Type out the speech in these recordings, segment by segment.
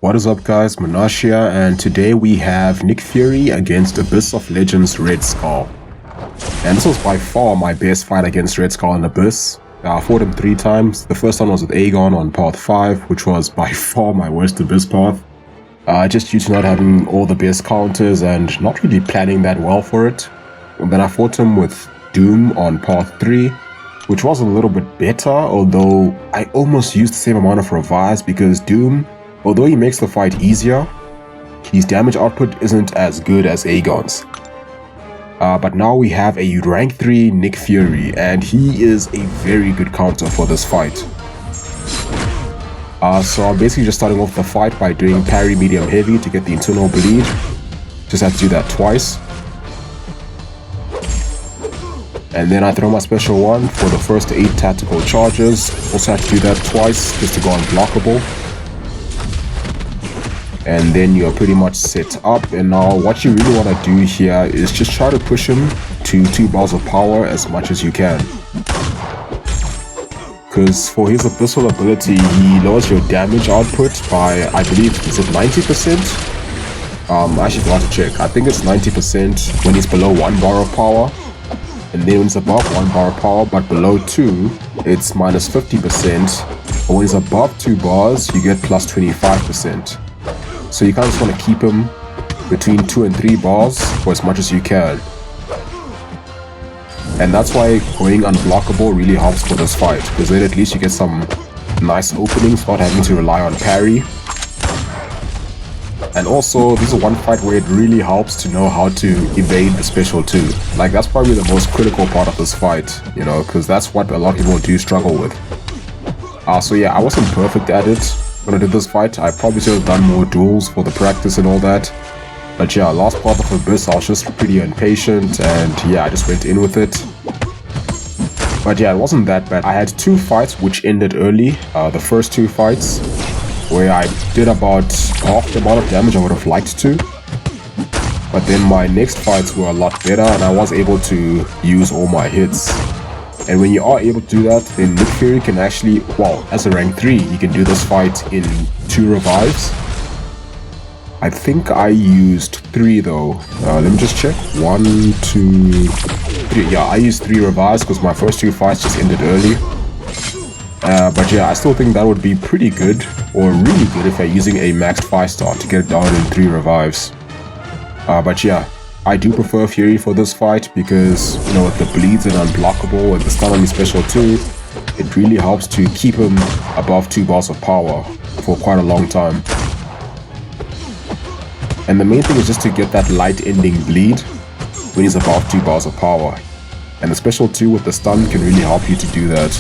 What is up guys, Munash here, and today we have Nick Fury against Abyss of Legends Red Skull. And this was by far my best fight against Red Skull and Abyss. I fought him 3 times. The first one was with Aegon on path 5, which was by far my worst Abyss path. Just due to not having all the best counters and not really planning that well for it. And then I fought him with Doom on path 3, which was a little bit better, although I almost used the same amount of revives because Doom, although he makes the fight easier, his damage output isn't as good as Aegon's. But now we have a rank 3 Nick Fury, and he is a very good counter for this fight. So I'm basically just starting off the fight by doing parry medium heavy to get the internal bleed. Just have to do that twice. And then I throw my special one for the first 8 tactical charges. Also have to do that twice just to go unblockable. And then you're pretty much set up, and now what you really want to do here is just try to push him to 2 bars of power as much as you can. Because for his abyssal ability, he lowers your damage output by, I believe, is it 90%? I actually forgot to check. I think it's 90% when he's below 1 bar of power, and then when it's above 1 bar of power but below 2, it's minus 50%, but when he's above 2 bars, you get plus 25%. So you kind of just want to keep him between 2 and 3 bars for as much as you can. And that's why going unblockable really helps for this fight, because then at least you get some nice openings without having to rely on parry. And also, this is one fight where it really helps to know how to evade the special 2. Like, that's probably the most critical part of this fight, you know, because that's what a lot of people do struggle with. So yeah, I wasn't perfect at it when I did this fight. I probably should have done more duels for the practice and all that. But yeah, last part of Abyss, I was just pretty impatient, and yeah, I just went in with it. But yeah, it wasn't that bad. I had 2 fights which ended early. The first 2 fights, where I did about half the amount of damage I would have liked to. But then my next fights were a lot better, and I was able to use all my hits. And when you are able to do that, then Nick Fury can actually, well, as a rank 3, you can do this fight in 2 revives. I think I used 3 though. Let me just check. 1, 2, 3. Yeah, I used 3 revives because my first 2 fights just ended early. But yeah, I still think that would be pretty good, or really good, if I'm using a maxed 5-star to get it down in 3 revives. But yeah, I do prefer Fury for this fight because, you know, with the bleeds and unblockable and the stun on his special 2, it really helps to keep him above 2 bars of power for quite a long time. And the main thing is just to get that light ending bleed when he's above 2 bars of power. And the special 2 with the stun can really help you to do that.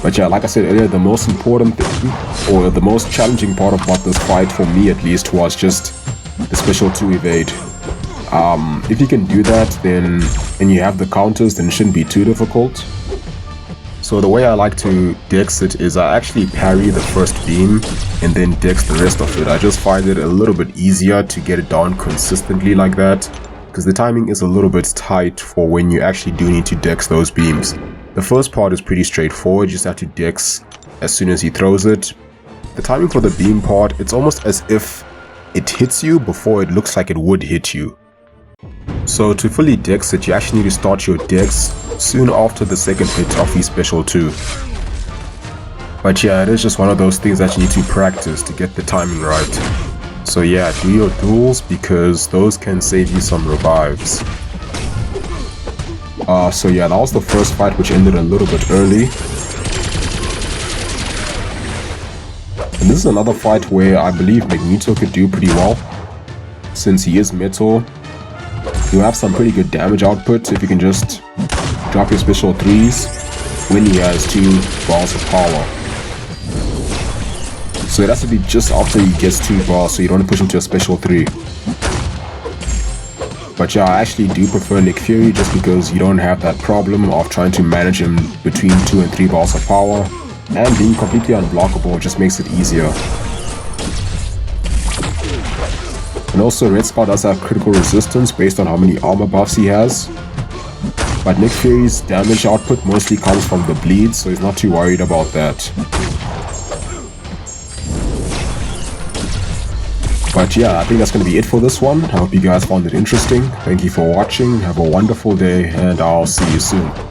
But yeah, like I said earlier, the most important thing, or the most challenging part about this fight, for me at least, was just the special 2 evade. If you can do that, then, and you have the counters, then it shouldn't be too difficult. So the way I like to dex it is I actually parry the first beam and then dex the rest of it. I just find it a little bit easier to get it down consistently like that, because the timing is a little bit tight for when you actually do need to dex those beams. The first part is pretty straightforward, you just have to dex as soon as he throws it. The timing for the beam part, it's almost as if it hits you before it looks like it would hit you. So to fully dex it, you actually need to start your dex soon after the second hit of his special 2. But yeah, it is just one of those things that you need to practice to get the timing right. So yeah, do your duels because those can save you some revives. So yeah, that was the first fight, which ended a little bit early. And this is another fight where I believe Magneto could do pretty well. Since he is metal, you have some pretty good damage output if you can just drop your special 3s when he has 2 bars of power. So it has to be just after he gets 2 bars, so you don't want to push him to a special 3. But yeah, I actually do prefer Nick Fury just because you don't have that problem of trying to manage him between 2 and 3 bars of power. And being completely unblockable just makes it easier. And also, Red Skull does have critical resistance based on how many armor buffs he has. But Nick Fury's damage output mostly comes from the bleed, so he's not too worried about that. But yeah, I think that's going to be it for this one. I hope you guys found it interesting. Thank you for watching. Have a wonderful day, and I'll see you soon.